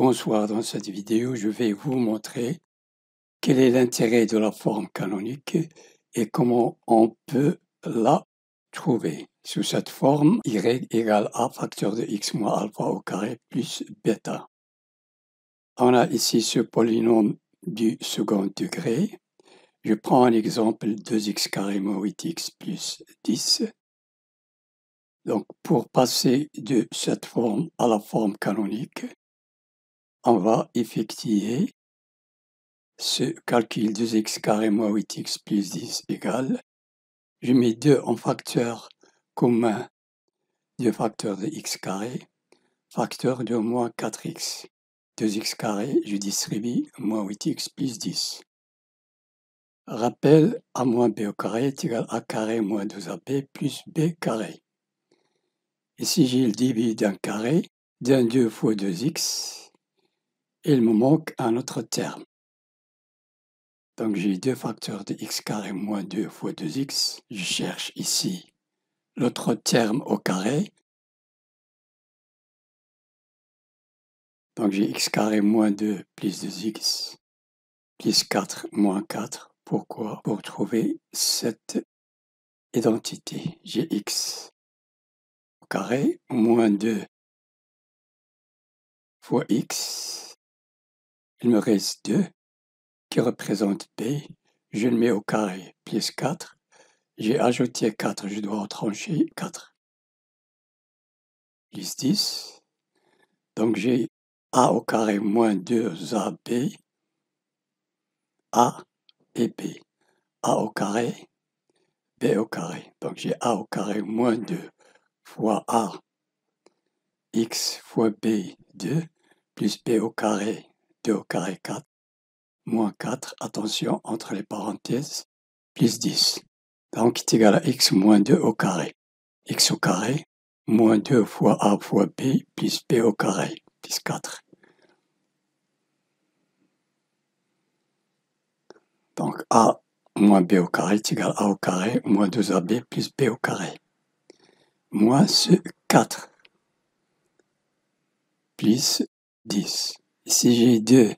Bonsoir, dans cette vidéo, je vais vous montrer quel est l'intérêt de la forme canonique et comment on peut la trouver. Sous cette forme, y égale a facteur de x moins alpha au carré plus bêta. On a ici ce polynôme du second degré. Je prends un exemple 2x carré moins 8x plus 10. Donc, pour passer de cette forme à la forme canonique, on va effectuer ce calcul 2x carré moins 8x plus 10 égale, je mets 2 en facteur commun de facteur de x carré, facteur de moins 4x. 2x carré, je distribue moins 8x plus 10. Rappel, a moins b au carré est égal à carré moins 2ab plus b carré. Ici, j'ai le débit d'un carré, d'un 2 fois 2x, et il me manque un autre terme. Donc, j'ai 2 facteurs de x carré moins 2 fois 2x. Je cherche ici l'autre terme au carré. Donc, j'ai x carré moins 2 plus 2x plus 4 moins 4. Pourquoi? Pour trouver cette identité. J'ai x au carré moins 2 fois x. Il me reste 2 qui représente b. Je le mets au carré plus 4. J'ai ajouté 4, je dois retrancher 4. Plus 10. Donc, j'ai a au carré moins 2ab, a et b. A au carré, b au carré. Donc, j'ai a au carré moins 2 fois a, x fois b, 2, plus b au carré, 2 au carré, 4, moins 4, attention, entre les parenthèses, plus 10. Donc, c'est égal à x moins 2 au carré. X au carré, moins 2 fois a fois b, plus b au carré, plus 4. Donc, a moins b au carré est égal à a au carré moins 2ab plus b au carré. Moins ce 4 plus 10. Ici, j'ai 2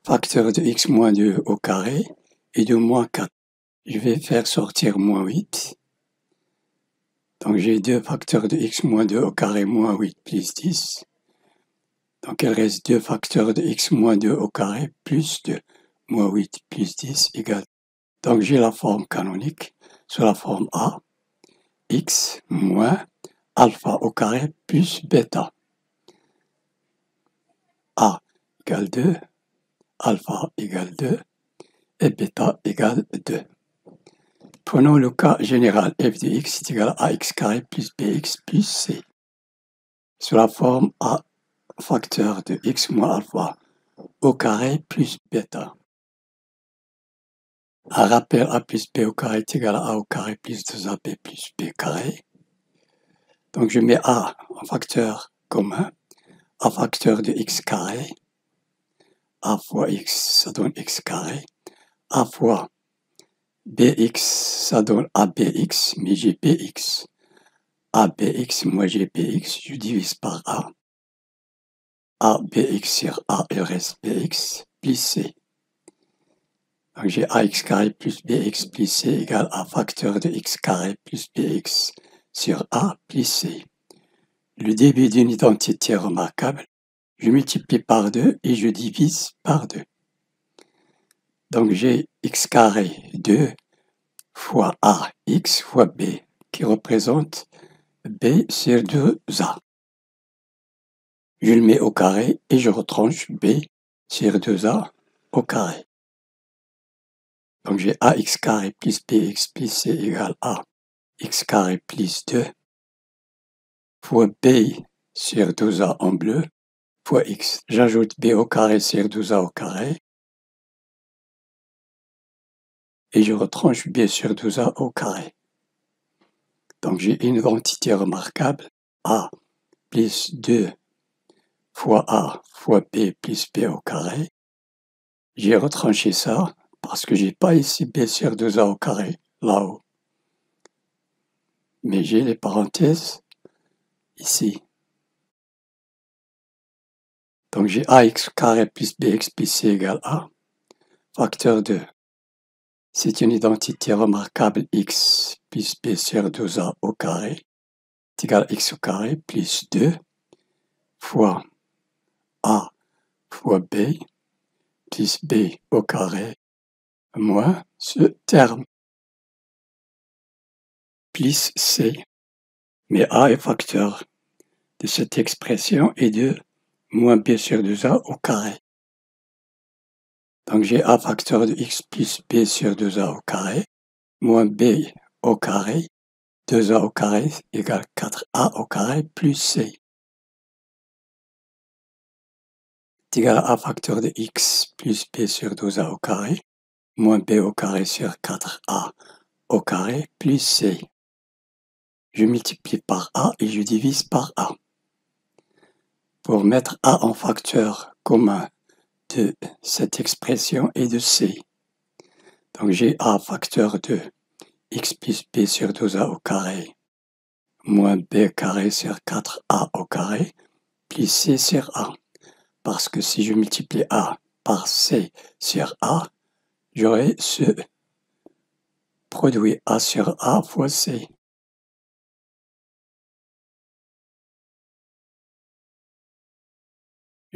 facteurs de x moins 2 au carré et de moins 4. Je vais faire sortir moins 8. Donc, j'ai 2 facteurs de x moins 2 au carré moins 8 plus 10. Donc, il reste 2 facteurs de x moins 2 au carré plus 2. Moins 8 plus 10 égale. Donc, j'ai la forme canonique sur la forme A. X moins alpha au carré plus bêta. A égale 2, alpha égale 2 et bêta égale 2. Prenons le cas général f de x est égal à ax carré plus bx plus c. Sous la forme A facteur de x moins alpha au carré plus bêta. Un rappel a plus b au carré est égal à a au carré plus 2ab plus b carré. Donc je mets a en facteur commun, a facteur de x carré, a fois x, ça donne x carré, a fois bx, ça donne abx, mais j'ai bx. Abx, moi j'ai bx, je divise par a. Abx sur a, il reste bx, plus c. Donc j'ai ax carré plus bx plus c égale a facteur de x carré plus bx sur a plus c. Le début d'une identité remarquable, je multiplie par 2 et je divise par 2. Donc j'ai x carré 2 fois a, x fois b, qui représente b sur 2a. Je le mets au carré et je retranche b sur 2a au carré. Donc j'ai ax carré plus bx plus c égale a x carré plus 2 fois b sur 2a en bleu fois x. J'ajoute b au carré sur 2a au carré et je retranche b sur 2a au carré. Donc j'ai une identité remarquable, a plus 2 fois a fois b plus b au carré. J'ai retranché ça parce que j'ai pas ici b sur 2a au carré, là-haut. Mais j'ai les parenthèses ici. Donc j'ai ax carré plus bx plus c égale a, facteur 2. C'est une identité remarquable x plus b sur 2a au carré est égal à x au carré plus 2 fois a fois b plus b au carré moins ce terme plus c. Mais a est facteur de cette expression et de moins b sur 2a au carré. Donc j'ai a facteur de x plus b sur 2a au carré moins b au carré, 2a au carré égale 4a au carré plus c. Est égal à a facteur de x plus b sur 2a au carré moins b au carré sur 4a au carré plus c. Je multiplie par a et je divise par a. Pour mettre a en facteur commun de cette expression et de c. Donc j'ai a facteur de x plus b sur 2a au carré moins b carré sur 4a au carré plus c sur a. Parce que si je multiplie a par c sur a, j'aurai ce produit a sur a fois c.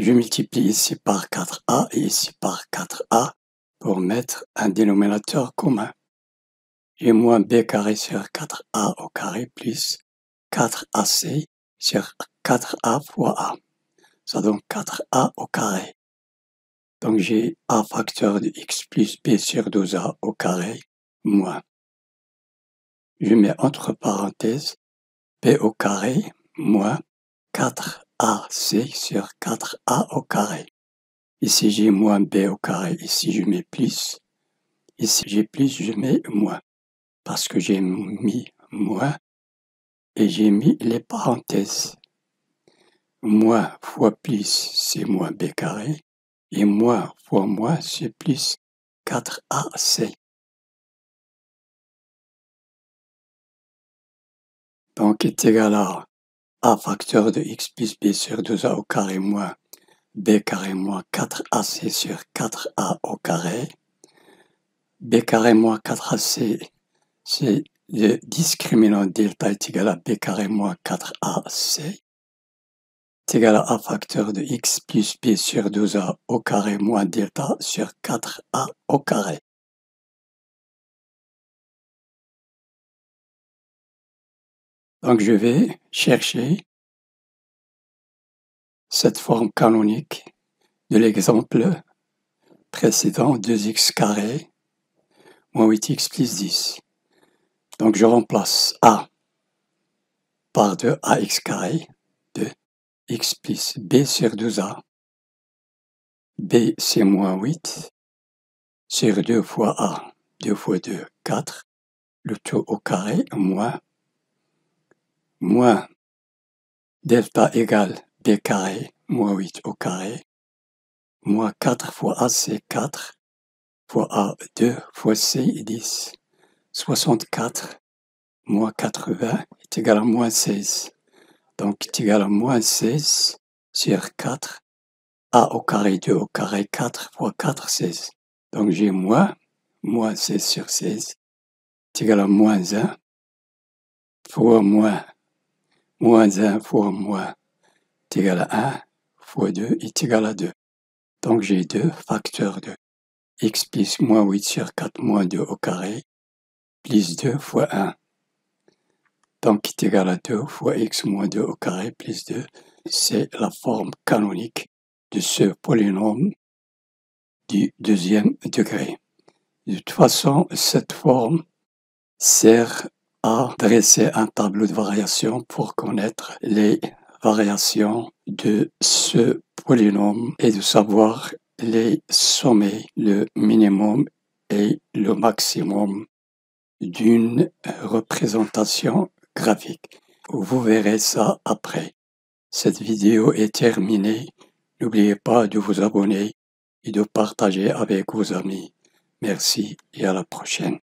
Je multiplie ici par 4a et ici par 4a pour mettre un dénominateur commun. J'ai moins b carré sur 4a au carré plus 4ac sur 4a fois a. Ça donne 4a au carré. Donc j'ai a facteur de x plus b sur 2a au carré moins. Je mets entre parenthèses b au carré moins 4ac sur 4a au carré. Ici j'ai moins b au carré, ici je mets plus. Ici j'ai plus, je mets moins. Parce que j'ai mis moins et j'ai mis les parenthèses. Moins fois plus, c'est moins b carré. Et moins fois moins, c'est plus 4ac. Donc est égal à a facteur de x plus b sur 2a au carré moins b carré moins 4ac sur 4a au carré. B carré moins 4ac, c'est le discriminant delta est égal à b carré moins 4ac. Est égal à a facteur de x plus b sur 2a au carré moins delta sur 4a au carré. Donc je vais chercher cette forme canonique de l'exemple précédent, 2x carré moins 8x plus 10. Donc je remplace a par 2ax carré de x plus b sur 2a. b c'est moins 8 sur 2 fois a, 2 fois 2, 4. Le tout au carré moins delta égale b carré moins 8 au carré moins 4 fois a c'est 4 fois a 2 fois c 10. 64 moins 80 est égal à moins 16. Donc est égal à moins 16 sur 4 a au carré 2 au carré 4 fois 4 16. Donc j'ai moins 16 sur 16 est égal à moins 1 fois moins 1 fois moins est égal à 1 fois 2 est égal à 2. Donc j'ai 2 facteurs de x plus moins 8 sur 4 moins 2 au carré plus 2 fois 1. Donc est égal à 2 fois x moins 2 au carré plus 2. C'est la forme canonique de ce polynôme du deuxième degré. De toute façon, cette forme sert à dresser un tableau de variation pour connaître les variations de ce polynôme et de savoir les sommets, le minimum et le maximum d'une représentation graphique. Vous verrez ça après. Cette vidéo est terminée. N'oubliez pas de vous abonner et de partager avec vos amis. Merci et à la prochaine.